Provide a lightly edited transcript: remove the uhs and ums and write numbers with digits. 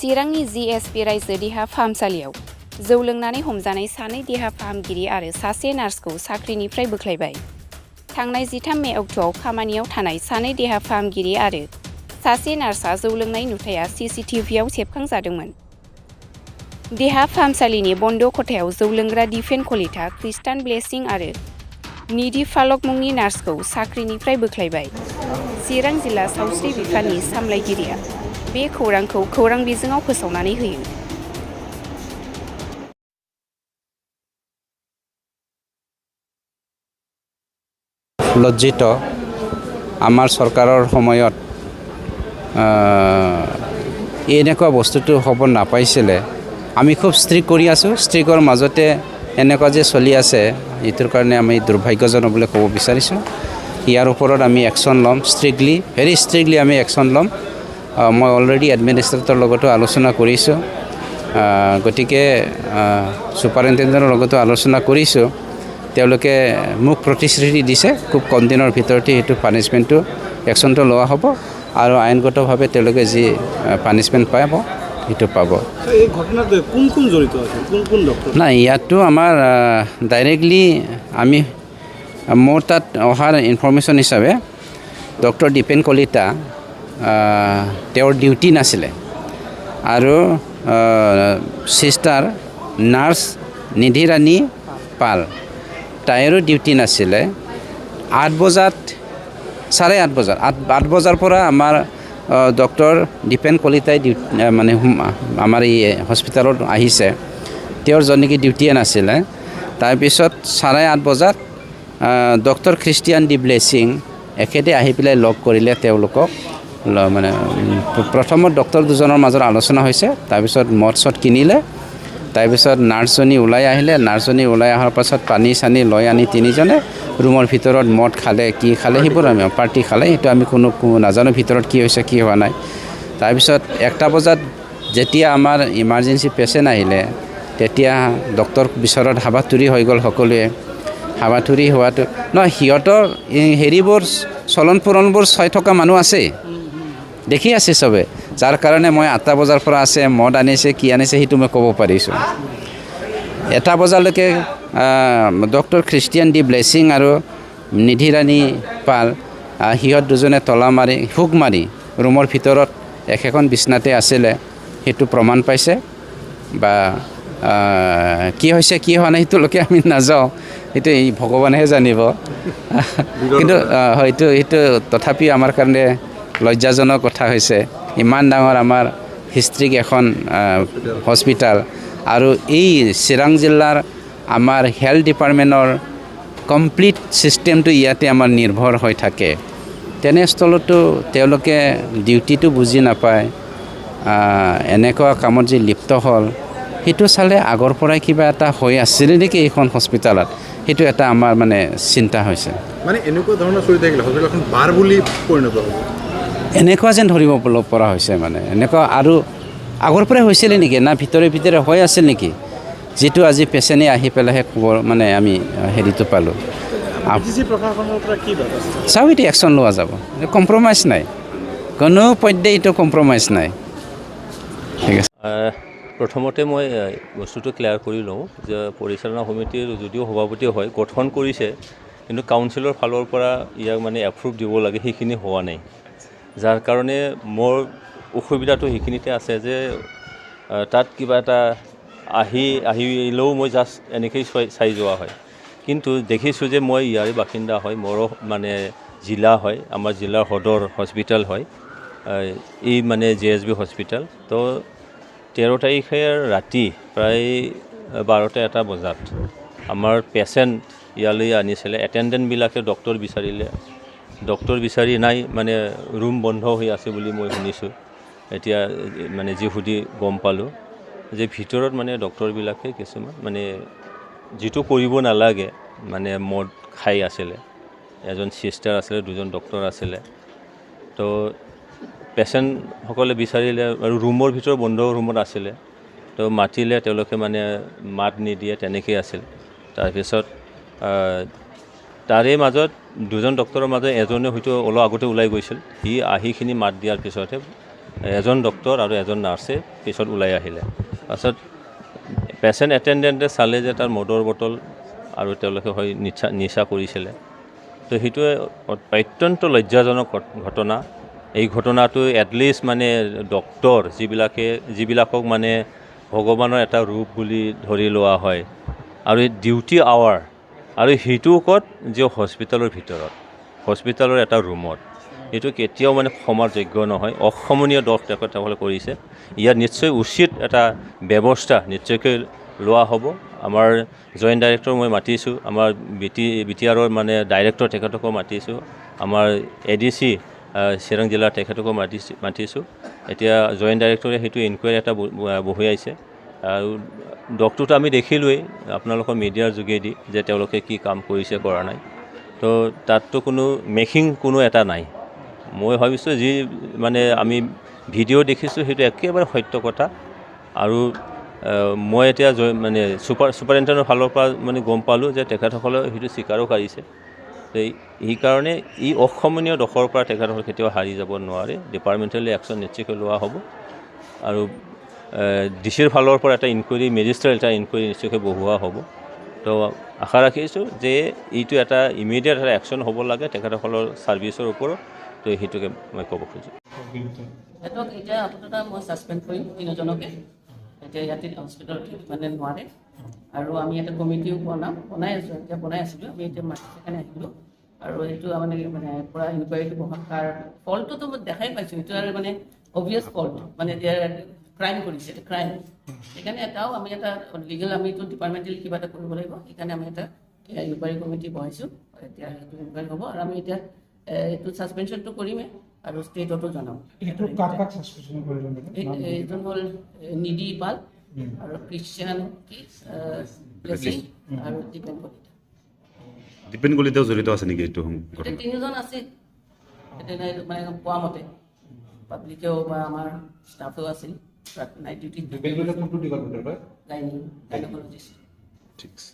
चिरांनि जिएसपि रायजो देहा फाहामसालियाव जौ लोंनानै हमजानाय सानै देहा फाहामगिरि आरो सासे नार्सखौ साख्रिनिफ्राय बोख्लायबाय। थांनाय 13 मे अक्ट'आव खामानियाव थानाय सानै देहा फाहामगिरि आरो सासे नार्सआ जौ लोंनाय नुथाया सीसीटीवीआव सेबखांजादोंमोन। देहा फाहामसालिनि बन्द खथायाव जौ लोंग्रा दिपेन कलिता, खृष्टान ब्लेसिं आरो निधि फालक मुंनि नार्सखौ साख्रिनिफ्राय बोख्लायबाय। चिरां जिल्ला सावस्रि बिफाननि सामलायगिरिया बे खौरांखौ खौरां बिजोङाव फोसावनानै होयो। লজ্জিত আমাৰ চৰকাৰৰ সময়ত এনেকুৱা বস্তুটো হ'ব নাপাইছিলে। আমি খুব ষ্ট্ৰিক কৰি আছোঁ, ষ্ট্ৰিকৰ মাজতে এনেকুৱা যে চলি আছে, এইটোৰ কাৰণে আমি দুৰ্ভাগ্যজনক বুলি ক'ব বিচাৰিছোঁ। ইয়াৰ ওপৰত আমি একশ্যন ল'ম, ভেৰি ষ্ট্ৰিকলি আমি একশ্যন ল'ম। মই অলৰেডি এডমিনিষ্ট্ৰেটৰ লগতো আলোচনা কৰিছোঁ, গতিকে ছুপাৰিনটেণ্ডেণ্টৰ লগতো আলোচনা কৰিছোঁ। তেওঁলোকে মোক প্ৰতিশ্ৰুতি দিছে খুব কম দিনৰ ভিতৰতে সেইটো পানিছমেণ্টটো একশ্যনটো লোৱা হ'ব আৰু আইনগতভাৱে তেওঁলোকে যি পানিছমেণ্ট পাব সেইটো পাব। এই ঘটনাত কোন জড়িত আছে, কোন ডক্টৰ? নাই, ইয়াততো আমাৰ ডাইৰেক্টলি মোৰ তাত অহাৰ ইনফৰমেশ্যন হিচাপে ডক্টৰ দীপেন কলিতা তেওঁৰ ডিউটি নাছিলে আৰু চিষ্টাৰ নাৰ্ছ নিধিৰাণী পাল তাইৰো ডিউটি নাছিলে। 8 বজাৰ পৰা আমাৰ ডক্টৰ দীপেন কলিতাই মানে আমাৰ এই হস্পিটেলত আহিছে। তেওঁৰ যেনেকৈ ডিউটিয়ে নাছিলে। তাৰপিছত 8:30 বজাত ডক্টৰ খ্ৰীষ্টিয়ান ডি ব্লেছিং এখেতে আহি পেলাই লগ কৰিলে তেওঁলোকক। মানে প্ৰথমত ডক্টৰ দুজনৰ মাজত আলোচনা হৈছে, তাৰপিছত মদ চদ কিনিলে, তাৰপিছত নাৰ্ছজনী ওলাই আহিলে। নাৰ্ছজনী ওলাই অহাৰ পাছত পানী চানী লৈ আনি তিনিজনে ৰুমৰ ভিতৰত মদ খালে, কি খালে সেইবোৰ আমি পাৰ্টি খালে, সেইটো আমি কোনো নাজানো ভিতৰত কি হৈছে কি হোৱা নাই। তাৰপিছত 1টা বজাত যেতিয়া আমাৰ ইমাৰ্জেঞ্চি পেচেণ্ট আহিলে, তেতিয়া ডক্টৰ বিচৰত হাবাথুৰি হৈ গ'ল সকলোৱে। হাবাথুৰি হোৱাটো নহয়, সিহঁতৰ হেৰিবোৰ চলন ফুৰণবোৰ চাই থকা মানুহ আছে, দেখি আছে চবে, যাৰ কাৰণে মই 8টা বজাৰ পৰা আছে মদ আনিছে কি আনিছে সেইটো মই ক'ব পাৰিছোঁ। 1টা বজালৈকে ডক্টৰ খ্ৰীষ্টিয়ান ডি ব্লেছিং আৰু নিধিৰাণী পাল সিহঁত দুজনে তলা মাৰি হুক মাৰি ৰুমৰ ভিতৰত এখন বিছনাতে আছিলে, সেইটো প্ৰমাণ পাইছে। বা কি হৈছে কি হোৱা নাই সেইটোলৈকে আমি নাযাওঁ, সেইটো এই ভগৱানেহে জানিব। কিন্তু সেইটো তথাপিও আমাৰ কাৰণে লজ্জাজনক কথা হৈছে। ইমান ডাঙৰ আমাৰ হিষ্ট্ৰিক এখন হস্পিটেল আৰু এই চিৰাং জিলাৰ আমাৰ হেল্থ ডিপাৰ্টমেণ্টৰ কমপ্লিট ছিষ্টেমটো ইয়াতে আমাৰ নিৰ্ভৰ হৈ থাকে। তেনেস্থলতো তেওঁলোকে ডিউটিটো বুজি নাপায়, এনেকুৱা কামত যি লিপ্ত হ'ল, সেইটো চালে আগৰ পৰাই কিবা এটা হৈ আছিলে নেকি এইখন হস্পিটেলত, সেইটো এটা আমাৰ মানে চিন্তা হৈছে। মানে এনেকুৱা ধৰণৰ চলি থাকিলে হস্পিটেলখন বাৰ বুলি পৰিণত হ'ব, এনেকুৱা যেন ধৰিব পৰা হৈছে। মানে এনেকুৱা আৰু আগৰ পৰাই হৈছিলে নেকি, না ভিতৰে হৈ আছিল নেকি, যিটো আজি পেচেণ্টে আহি পেলাইহে খবৰ মানে আমি হেৰিটো পালোঁ। চাওঁ এতিয়া একশ্যন লোৱা যাব, কম্প্ৰমাইজ নাই, কোনো পধ্যেই এইটো কম্প্ৰমাইজ নাই। ঠিক আছে, প্ৰথমতে মই বস্তুটো ক্লিয়াৰ কৰি লওঁ যে পৰিচালনা সমিতিৰ যদিও সভাপতি হয় গঠন কৰিছে, কিন্তু কাউন্সিলৰ ফালৰ পৰা ইয়াক মানে এপ্ৰুভ দিব লাগে সেইখিনি হোৱা নাই। যাৰ কাৰণে মোৰ অসুবিধাটো সেইখিনিতে আছে যে তাত কিবা এটা আহিলেও মই জাষ্ট এনেকৈয়ে চাই যোৱা হয়। কিন্তু দেখিছোঁ যে মই ইয়াৰে বাসিন্দা হয়, মোৰো মানে জিলা হয়, আমাৰ জিলাৰ সদৰ হস্পিটেল হয় এই মানে JSB হস্পিটেল। তো 13 তাৰিখে ৰাতি প্ৰায় 12টা বজাত আমাৰ পেচেণ্ট ইয়ালৈ আনিছিলে। এটেণ্ডেণ্টবিলাকে ডক্টৰ বিচাৰি নাই, মানে ৰুম বন্ধ হৈ আছে বুলি মই শুনিছোঁ। এতিয়া মানে যি সুধি গম পালোঁ যে ভিতৰত মানে ডক্টৰবিলাকে কিছুমান মানে যিটো কৰিব নালাগে মানে মদ খাই আছিলে। এজন চিষ্টাৰ আছিলে, 2জন ডক্টৰ আছিলে। তো পেচেণ্টসকলে বিচাৰিলে আৰু ৰুমৰ ভিতৰত বন্ধ ৰুমত আছিলে, তো মাতিলে তেওঁলোকে মানে মাত নিদিয়ে, তেনেকৈ আছিল। তাৰপিছত তাৰে মাজত দুজন ডক্টৰৰ মাজত এজনে হয়তো অলপ আগতে ওলাই গৈছিল, সি আহিখিনি মাত দিয়াৰ পিছতহে এজন ডক্টৰ আৰু এজন নাৰ্ছে পিছত ওলাই আহিলে। পাছত পেচেণ্ট এটেণ্ডেণ্টে চালে যে তাৰ মদৰ বটল আৰু তেওঁলোকে হয় নিচা কৰিছিলে। তো সেইটোৱে অত্যন্ত লজ্জাজনক ঘটনা। এই ঘটনাটো এটলিষ্ট মানে ডক্টৰ যিবিলাকক মানে ভগৱানৰ এটা ৰূপ বুলি ধৰি লোৱা হয়, আৰু এই ডিউটি আৱাৰ, আৰু সেইটো ক'ত যে হস্পিটেলৰ ভিতৰত, হস্পিটেলৰ এটা ৰুমত, এইটো কেতিয়াও মানে ক্ষমাৰ যোগ্য নহয়। অসমনীয় দোষ তেখেতসকলে কৰিছে। ইয়াত নিশ্চয় উচিত এটা ব্যৱস্থা নিশ্চয়কৈ লোৱা হ'ব। আমাৰ জইণ্ট ডাইৰেক্টৰ মই মাতিছোঁ, আমাৰ BTRৰ মানে ডাইৰেক্টৰ তেখেতকো মাতিছোঁ, আমাৰ ADC চিৰাং জিলাৰ তেখেতকো মাতিছোঁ। এতিয়া জইণ্ট ডাইৰেক্টৰে সেইটো ইনকুৱাৰী এটা বহুৱাইছে। আৰু ডক্টৰটো আমি দেখিলোৱেই আপোনালোকৰ মিডিয়াৰ যোগেদি যে তেওঁলোকে কি কাম কৰিছে কৰা নাই। তো তাততো কোনো এটা নাই। মই ভাবিছোঁ যি মানে আমি ভিডিঅ' দেখিছোঁ সেইটো একেবাৰে সত্য কথা। আৰু মই এতিয়া মানে ছুপাৰিণ্টেণ্ডেণ্টৰ ফালৰ পৰা মানে গম পালোঁ যে তেখেতসকলে সেইটো স্বীকাৰো কৰিছে। তো সেইকাৰণে ই অসমীয়া দোষৰ পৰা তেখেতসকলে কেতিয়াও হাৰি যাব নোৱাৰে। ডিপাৰ্টমেণ্টেলি একশ্যন নিশ্চয়কৈ লোৱা হ'ব। আৰু ডিচিৰ ফালৰ পৰা এটা ইনকুৱাৰী, মেজিষ্ট্ৰেট এটা ইনকুৱাৰী নিশ্চয়কৈ বহুওৱা হ'ব। তো আশা ৰাখিছোঁ যে এইটো এটা ইমিডিয়েট এটা একশ্যন হ'ব লাগে তেখেতসকলৰ ছাৰ্ভিচৰ ওপৰত। তো সেইটোকে মই ক'ব খোজোঁ। সিহঁতক এতিয়া আপোনাৰ মই ছাছপেণ্ড কৰিম তিনিজনকে। এতিয়া ইয়াতে হস্পিটেলত মানে নোৱাৰে। আৰু আমি এটা কমিটিও বনাই আছিলোঁ। আমি এতিয়া সেইকাৰণে আহিলোঁ। আৰু এইটো মানে পূৰা ইনকুৱাৰীটো বহল। তাৰ ফল্টটোতো মই দেখাই পাইছোঁ, এইটো আৰু মানে অবভিয়াছ ফল্ট, মানে ক্ৰাইম কৰিছে, এটা ক্ৰাইম। সেইকাৰণে এটাও আমি এটা লিগেল আমিতো ডিপাৰ্টমেণ্টেলি কিবা এটা কৰিব লাগিব। সেইকাৰণে আমি এটা ইনকুৱাৰী কমিটি বহাইছোঁ। এতিয়া সেইটো ইনকুৱাৰী হ'ব। আৰু আমি এতিয়া এইটো ছাছপেনশ্যনটো কৰিমেই আৰু ষ্টেটতো জনাম। এইজন হ'ল নিধি পাল আৰু ক্ৰিশ্চিয়ান আৰু দীপেন কলিতা। দীপেন কলিতাও জড়িত আছে নেকি এইটো? তিনিজন আছে মানে কোৱা মতে, পাব্লিকেও বা আমাৰ ষ্টাফেও আছিল নাইট ডিউটি। কোনটো ডিপাৰ্টমেণ্টৰ পৰা? গাইনকলজিষ্ট। ঠিক আছে।